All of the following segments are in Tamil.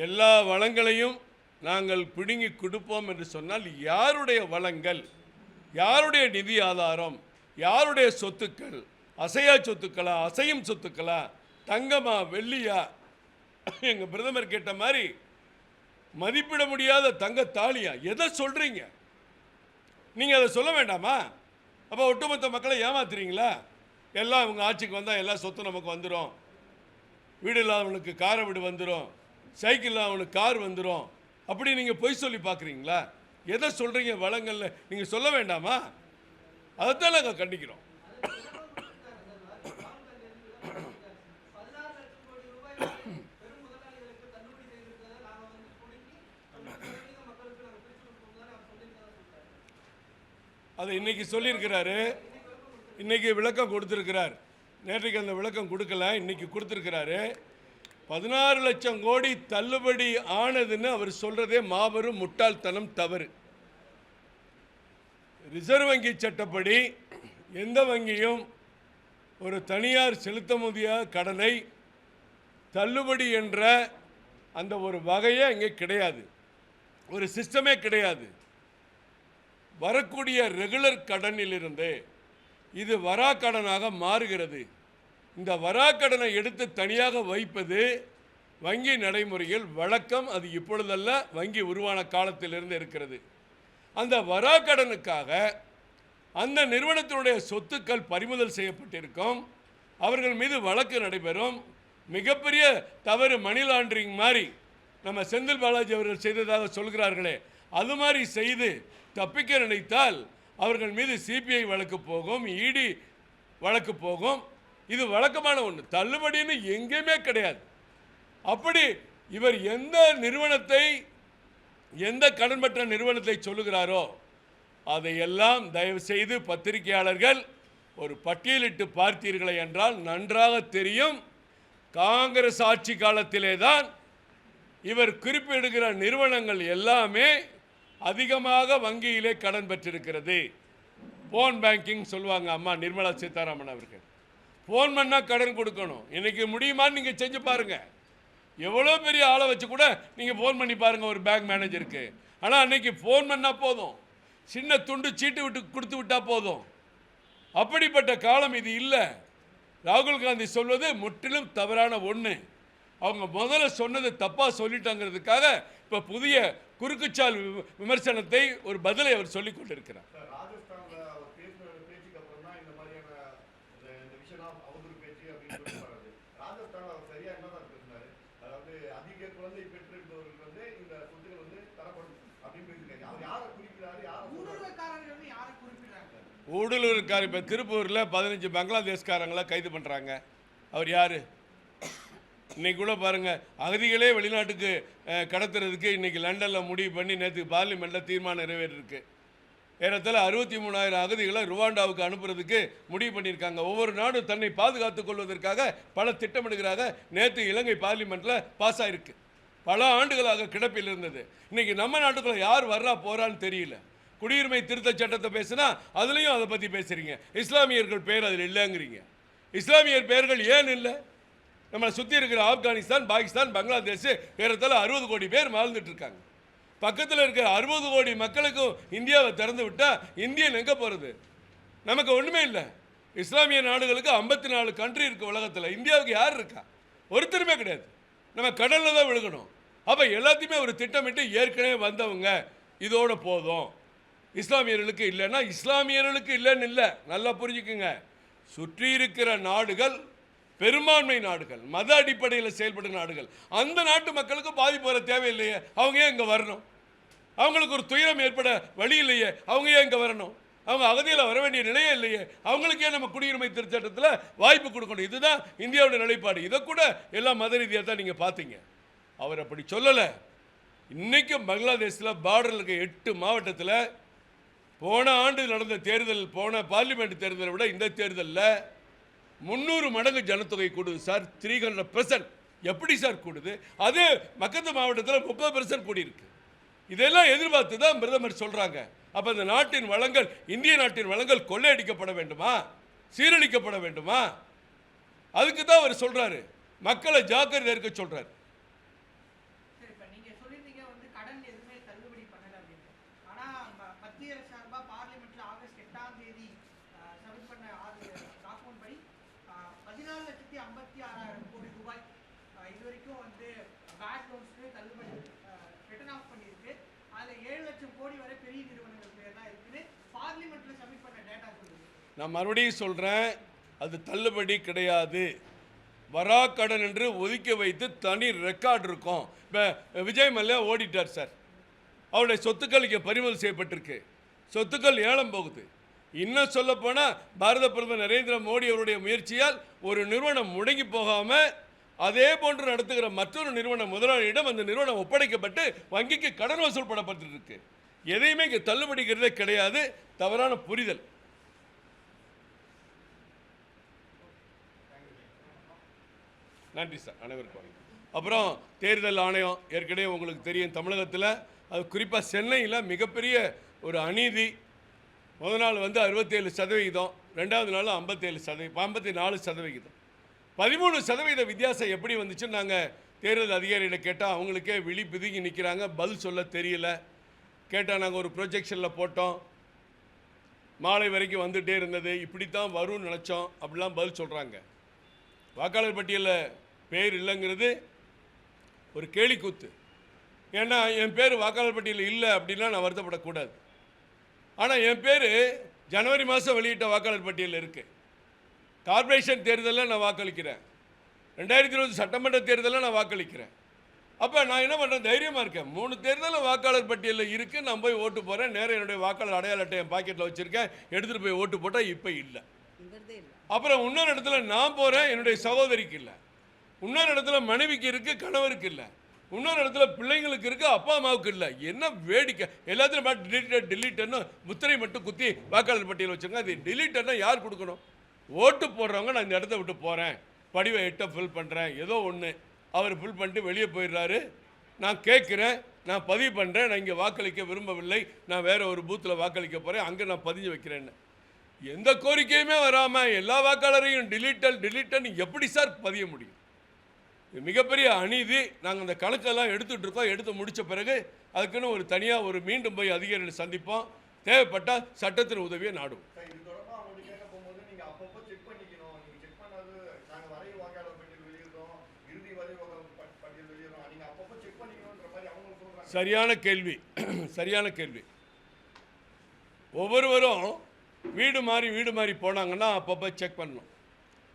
எல்லா வளங்களையும் நாங்கள் பிடுங்கி கொடுப்போம் என்று சொன்னால் யாருடைய வளங்கள், யாருடைய நிதி ஆதாரம், யாருடைய சொத்துக்கள், அசையா சொத்துக்களா, அசையும் சொத்துக்களா, தங்கமா, வெள்ளியா? எங்கள் பிரதமர் கேட்ட மாதிரி மதிப்பிட முடியாத தங்க தாலியா? எதை சொல்கிறீங்க நீங்கள்? அதை சொல்ல வேண்டாமா? அப்போ ஒட்டுமொத்த மக்களை ஏமாத்துறீங்களா? எல்லாம் உங்கள் ஆட்சிக்கு வந்தால் எல்லா சொத்தும் நமக்கு வந்துடும், வீடு இல்லாதவனுக்கு காரை வீடு வந்துடும், சைக்கிள் இல்லாதவனுக்கு கார் வந்துடும், அப்படி நீங்கள் பொய் சொல்லி பார்க்குறீங்களா? எதை சொல்கிறீங்க வளங்களில்? நீங்கள் சொல்ல வேண்டாமா? அதைத்தான் நாங்கள் கண்டிக்கிறோம். அதை இன்னைக்கு சொல்லியிருக்கிறாரு, இன்னைக்கு விளக்கம் கொடுத்துருக்கிறார். நேற்றைக்கு அந்த விளக்கம் கொடுக்கல, இன்னைக்கு கொடுத்துருக்கிறாரு. 16 லட்சம் கோடி தள்ளுபடி ஆனதுன்னு அவர் சொல்றதே மாபெரும் முட்டாள்தனம், தவறு. ரிசர்வ் வங்கி சட்டப்படி எந்த வங்கியும் ஒரு தனியார் செலுத்த முடியாத கடனை தள்ளுபடி என்ற அந்த ஒரு வகையே இங்கே கிடையாது, ஒரு சிஸ்டமே கிடையாது. வரக்கூடிய ரெகுலர் கடனிலிருந்து இது வராக்கடனாக மாறுகிறது. இந்த வராக்கடனை எடுத்து தனியாக வைப்பது வங்கி நடைமுறையில் வழக்கம். அது இப்பொழுதல்ல, வங்கி உருவான காலத்திலிருந்து இருக்கிறது. அந்த வராக்கடனுக்காக அந்த நிறுவனத்தினுடைய சொத்துக்கள் பறிமுதல் செய்யப்பட்டிருக்கும், அவர்கள் மீது வழக்கு நடைபெறும். மிகப்பெரிய தவறு மணி லாண்டரிங் மாதிரி நம்ம செந்தில் பாலாஜி அவர்கள் செய்ததாக சொல்கிறார்களே, அது மாதிரி செய்து தப்பிக்க நினைத்தால் அவர்கள் மீது சிபிஐ வழக்கு போகும், இடி வழக்கு போகும். இது வழக்கமான ஒன்று, தள்ளுபடின்னு எங்கேயுமே கிடையாது. அப்படி இவர் எந்த நிறுவனத்தை, எந்த கடன் பெற்ற நிறுவனத்தை சொல்லுகிறாரோ அதையெல்லாம் தயவு செய்து பத்திரிகையாளர்கள் ஒரு பட்டியலிட்டு பார்த்தீர்களே என்றால் நன்றாக தெரியும். காங்கிரஸ் ஆட்சி காலத்திலே தான் இவர் குறிப்பிடுகிற நிறுவனங்கள் எல்லாமே அதிகமாக வங்கியிலே கடன் பெற்றிருக்கிறது. போன் பேங்கிங் சொல்லுவாங்க அம்மா நிர்மலா சீதாராமன் அவர்கள். ஃபோன் பண்ணால் கடன் கொடுக்கணும். இன்றைக்கி முடியுமான்னு நீங்கள் செஞ்சு பாருங்கள். எவ்வளோ பெரிய ஆளை வச்சு கூட நீங்கள் ஃபோன் பண்ணி பாருங்கள் ஒரு பேங்க் மேனேஜருக்கு. ஆனால் அன்றைக்கி ஃபோன் பண்ணால் போதும், சின்ன துண்டு சீட்டு விட்டு கொடுத்து விட்டால் போதும். அப்படிப்பட்ட காலம் இது இல்லை. ராகுல் காந்தி சொல்வது முற்றிலும் தவறான ஒன்று. அவங்க முதல்ல சொன்னது தப்பாக சொல்லிட்டாங்கிறதுக்காக இப்போ புதிய குறுக்குச்சால் விமர்சனத்தை, ஒரு பதிலை அவர் சொல்லிக் கொண்டிருக்கிறார். ஊடுருவல்காரர் இப்போ திருப்பூரில் 15 பங்களாதேஷ்காரங்களை கைது பண்ணுறாங்க. அவர் யார்? இன்றைக்கி கூட பாருங்கள், அகதிகளே வெளிநாட்டுக்கு கடத்துறதுக்கு இன்றைக்கி லண்டனில் முடிவு பண்ணி நேற்று பார்லிமெண்ட்டில் தீர்மானம் நிறைவேறிருக்கு. ஏறத்தாழ 63,000 அகதிகளை ருவாண்டாவுக்கு அனுப்புறதுக்கு முடிவு பண்ணியிருக்காங்க. ஒவ்வொரு நாடும் தன்னை பாதுகாத்துக் கொள்வதற்காக பல திட்டமிடுகிறாங்க. நேற்று இலங்கை பார்லிமெண்ட்டில் பாஸ் ஆகிருக்கு. பல ஆண்டுகளாக கிடப்பில் இருந்தது. இன்றைக்கி நம்ம நாட்டுக்குள்ளே யார் வர்றா போகிறான்னு தெரியல. குடியுரிமை திருத்த சட்டத்தை பேசுனா அதுலேயும் அதை பற்றி பேசுகிறீங்க. இஸ்லாமியர்கள் பேர் அதில் இல்லைங்கிறீங்க. இஸ்லாமியர் பேர்கள் ஏன் இல்லை? நம்மளை சுற்றி இருக்கிற ஆப்கானிஸ்தான், பாகிஸ்தான், பங்களாதேஷ் ஏறத்தாழ 60 கோடி பேர் வாழ்ந்துட்டு இருக்காங்க. பக்கத்தில் இருக்கிற 60 கோடி மக்களுக்கும் இந்தியாவை திறந்து விட்டால் இந்தியன் எங்கே போகிறது? நமக்கு ஒன்றுமே இல்லை. இஸ்லாமிய நாடுகளுக்கு 54 கண்ட்ரி இருக்குது உலகத்தில். இந்தியாவுக்கு யார் இருக்கா? ஒருத்தருமே கிடையாது. நம்ம கடலில் தான் விழுகணும். அப்போ எல்லாத்தையுமே ஒரு திட்டமிட்டு ஏற்கனவே வந்தவங்க இதோட போதும், இஸ்லாமியர்களுக்கு இல்லைன்னா இஸ்லாமியர்களுக்கு இல்லைன்னு இல்லை. நல்லா புரிஞ்சுக்குங்க. சுற்றி இருக்கிற நாடுகள் பெரும்பான்மை நாடுகள், மத அடிப்படையில் செயல்படும் நாடுகள். அந்த நாட்டு மக்களுக்கு பாதிப்பு வர தேவையில்லையே, அவங்க ஏன் இங்கே வரணும்? அவங்களுக்கு ஒரு துயரம் ஏற்பட வழி இல்லையே, அவங்க ஏன் இங்கே வரணும்? அவங்க அகதியில் வர வேண்டிய நிலையே இல்லையே, அவங்களுக்கே நம்ம குடியுரிமை திருச்சட்டத்தில் வாய்ப்பு கொடுக்கணும். இதுதான் இந்தியாவோட நிலைப்பாடு. இதை கூட எல்லாம் மத ரீதியாக தான் நீங்கள் பார்த்தீங்க. அவர் அப்படி சொல்லலை. இன்றைக்கும் பங்களாதேஷில் பார்டரில் இருக்க 8 மாவட்டத்தில் போன ஆண்டு நடந்த தேர்தல், போன பார்லிமெண்ட் தேர்தலை விட இந்த தேர்தலில் 300 மடங்கு ஜனத்தொகை கூடுது சார். 300%. எப்படி சார் கூடுது? அது மக்கத்து மாவட்டத்தில் 30% கூடியிருக்கு. இதெல்லாம் எதிர்பார்த்து தான் பிரதமர் சொல்கிறாங்க. அப்போ இந்த நாட்டின் வளங்கள், இந்திய நாட்டின் வளங்கள் கொள்ளையடிக்கப்பட வேண்டுமா, சீரழிக்கப்பட வேண்டுமா? அதுக்கு தான் அவர் சொல்கிறாரு, மக்களை ஜாக்கிரதை இருக்க சொல்கிறார். கடன் எதுவுமே தள்ளுபடி பண்ணல அப்படின்னு. ஆனா மத்திய சார்பா பார்லிமெண்ட்ல ஆகஸ்ட் 8ஆம் தேதி சப்மிட் பண்ண டாக்குமெண்ட் படி 14,56,000 கோடி ரூபாய் இது வரைக்கும் வந்து பேட் லோன்ஸ்க்கு தள்ளுபடி ரிட்டர்ன் ஆஃப் பண்ணியிருக்கு. அதில் 7 லட்சம் கோடி வரை பெரிய நிறுவனங்கள் பேர் தான் இருக்குன்னு பார்லிமெண்ட்ல சப்மிட் பண்ண டேட்டா சொல்லுது. நான் மறுபடியும் சொல்கிறேன், அது தள்ளுபடி கிடையாது. வராக்கடன் என்று ஒதுக்கி வைத்து தனி ரெக்கார்டு இருக்கும். இப்போ விஜய் மல்லையா ஓடிட்டார் சார், அவருடைய சொத்துக்கள் இங்கே பறிமுதல் செய்யப்பட்டிருக்கு, சொத்துக்கள் ஏலம் போகுது. இன்னும் சொல்லப்போனால் பாரத பிரதமர் நரேந்திர மோடி அவருடைய முயற்சியால் ஒரு நிறுவனம் முடங்கி போகாமல் அதே போன்று நடத்துகிற மற்றொரு நிறுவனம் முதலாளியிடம் அந்த நிறுவனம் ஒப்படைக்கப்பட்டு வங்கிக்கு கடன் வசூல் படப்பட்டிருக்கு. எதையுமே இங்கே தள்ளுபடிக்கிறதே கிடையாது, தவறான புரிதல். நன்றி சார் அனைவருக்கும். அப்புறம் தேர்தல் ஆணையம் ஏற்கனவே உங்களுக்கு தெரியும், தமிழகத்தில் அது குறிப்பாக சென்னையில் மிகப்பெரிய ஒரு அநீதி. முதல் நாள் வந்து 67%, ரெண்டாவது நாள் 54%, 13% வித்தியாசம் எப்படி வந்துச்சுன்னு நாங்கள் தேர்தல் அதிகாரிகிட்ட கேட்டால் அவங்களுக்கே விழி பிதுங்கி நிற்கிறாங்க, பதில் சொல்ல தெரியல. கேட்டால் நாங்கள் ஒரு ப்ரொஜெக்ஷனில் போட்டோம், மாலை வரைக்கும் வந்துகிட்டே இருந்தது, இப்படித்தான் வரும்னு நினச்சோம், அப்படிலாம் பதில் சொல்கிறாங்க. வாக்காளர் பட்டியலில் பேர் இல்லைங்கிறது ஒரு கேலிக்கூத்து. ஏன்னா என் பேர் வாக்காளர் பட்டியலில் இல்லை அப்படின்னா நான் வருத்தப்படக்கூடாது. ஆனால் என் பேர் ஜனவரி மாதம் வெளியிட்ட வாக்காளர் பட்டியலில் இருக்குது. கார்ப்பரேஷன் தேர்தலில் நான் வாக்களிக்கிறேன், 2020 சட்டமன்ற தேர்தலில் நான் வாக்களிக்கிறேன். அப்போ நான் என்ன பண்ணுறேன், தைரியமாக இருக்கேன். 3 தேர்தலில் வாக்காளர் பட்டியலில் இருக்குது, நான் போய் ஓட்டு போகிறேன். நேரம் என்னுடைய வாக்காளர் அடையாள அட்டை என் பாக்கெட்டில் வச்சுருக்கேன், எடுத்துகிட்டு போய் ஓட்டு போட்டால் இப்போ இல்லை. அப்புறம் இன்னொரு இடத்துல நான் போகிறேன், என்னுடைய சகோதரிக்கு இல்லை. இன்னொரு இடத்துல மனைவிக்கு இருக்குது, கணவருக்கு இல்லை. இன்னொரு இடத்துல பிள்ளைங்களுக்கு இருக்குது, அப்பா அம்மாவுக்கு இல்லை. என்ன வேடிக்கை! எல்லாத்துலையும் டிலீட்னு முத்திரை மட்டும் குத்தி வாக்காளர் பட்டியல் வச்சுருங்க. அது டிலீட்னா யார் கொடுக்கணும்? ஓட்டு போடுறவங்க நான் இந்த இடத்த விட்டு போகிறேன், படிவை 8 ஃபில் பண்ணுறேன், ஏதோ ஒன்று அவர் ஃபில் பண்ணிட்டு வெளியே போயிடுறாரு. நான் கேட்குறேன், நான் பதிவு பண்ணுறேன், நான் இங்கே வாக்களிக்க விரும்பவில்லை, நான் வேறு ஒரு பூத்தில் வாக்களிக்க போகிறேன், அங்கே நான் பதிஞ்சு வைக்கிறேன்னு. எந்த கோரிக்கையுமே வராமல் எல்லா வாக்காளரையும் டிலீட்டன் எப்படி சார் பதிய முடியும்? மிகப்பெரிய அநீதி. நாங்கள் அந்த கணக்கெல்லாம் எடுத்துகிட்டு இருக்கோம். எடுத்து முடித்த பிறகு அதுக்குன்னு ஒரு தனியாக ஒரு மீண்டும் போய் அதிகாரிகளை சந்திப்போம், தேவைப்பட்டால் சட்டத்தின் உதவியை நாடுவோம். சரியான கேள்வி, சரியான கேள்வி. ஒவ்வொருவரும் வீடு மாறி போனாங்கன்னா அப்பப்போ செக் பண்ணணும்.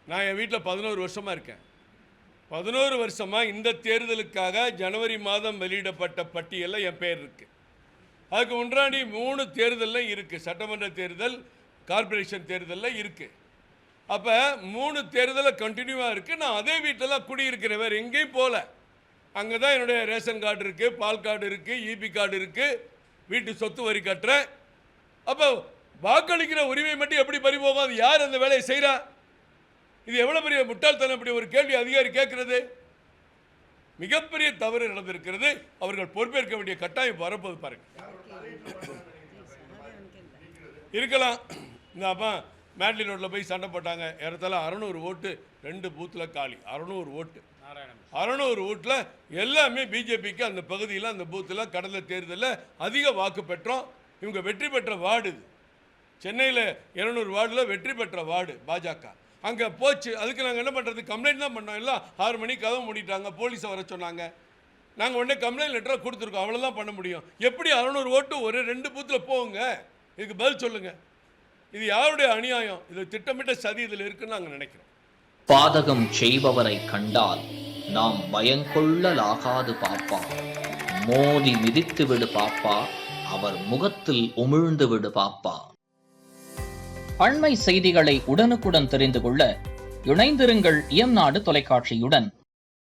நான் என் வீட்டில் 11 வருஷமாக இருக்கேன். 11 வருஷமாக இந்த தேர்தலுக்காக ஜனவரி மாதம் வெளியிடப்பட்ட பட்டியலில் என் பேர் இருக்குது. அதுக்கு முன்னாடி 3 தேர்தலில் இருக்குது, சட்டமன்ற தேர்தல், கார்ப்பரேஷன் தேர்தலில் இருக்குது. அப்போ 3 தேர்தலில் கண்டினியூவாக இருக்குது. நான் அதே வீட்டில் தான் குடியிருக்கிறேன், வேறு எங்கேயும் போகல. அங்கே தான் என்னுடைய ரேஷன் கார்டு இருக்குது, பால் கார்டு இருக்குது, இபி கார்டு இருக்குது, வீட்டு சொத்து வரி கட்டுறேன். அப்போ வாக்களிக்கிற உரிமை மட்டும் எப்படி பறிபோகும்? அது யார் அந்த வேலையை செய்கிறா? இது எவ்வளோ பெரிய முட்டாள்தனம்! இப்படி ஒரு கேள்வி அதிகாரி கேட்கறது மிகப்பெரிய தவறு நடந்திருக்கிறது. அவர்கள் பொறுப்பேற்க வேண்டிய கட்டாயம் வரப்போது பாருங்க. இருக்கலாம். இந்த அப்பா மேட்லி ரோட்டில் போய் சண்டை போட்டாங்க, ஏறத்தாழ 600 ஓட்டு 2 பூத்தில் காலி. 600 ஓட்டு, 600 ஓட்டில் எல்லாமே பிஜேபிக்கு அந்த பகுதியில், அந்த பூத்தில் கடந்த தேர்தலில் அதிக வாக்கு பெற்றோம். இவங்க வெற்றி பெற்ற வார்டு இது. சென்னையில் 200 வார்டில் வெற்றி பெற்ற வார்டு பாஜக. அங்கே போச்சு. அதுக்கு நாங்கள் என்ன பண்ணுறது? கம்ப்ளைண்ட் தான் பண்ணோம். எல்லாம் 6 மணிக்கு கதவு மூடிட்டாங்க, போலீஸை வர சொன்னாங்க. நாங்கள் உடனே கம்ப்ளைண்ட் லெட்டரை கொடுத்துருக்கோம், அவ்வளோதான் பண்ண முடியும். எப்படி 600 ஓட்டு ஒரு 2 பூத்தில் போகுங்க? இதுக்கு பதில் சொல்லுங்கள். இது யாருடைய அநியாயம்? இது திட்டமிட்ட சதி இதில் இருக்குன்னு நாங்கள் நினைக்கிறோம். பாதகம் செய்பவரை கண்டால் நாம் பயங்கொள்ளலாகாது பாப்பா, மோதி மிதித்து விடு பாப்பா, அவர் முகத்தில் உமிழ்ந்து விடு பாப்பா. அண்மை செய்திகளை உடனுக்குடன் தெரிந்து கொள்ள இணைந்திருங்கள் இயம்நாடு தொலைக்காட்சியுடன்.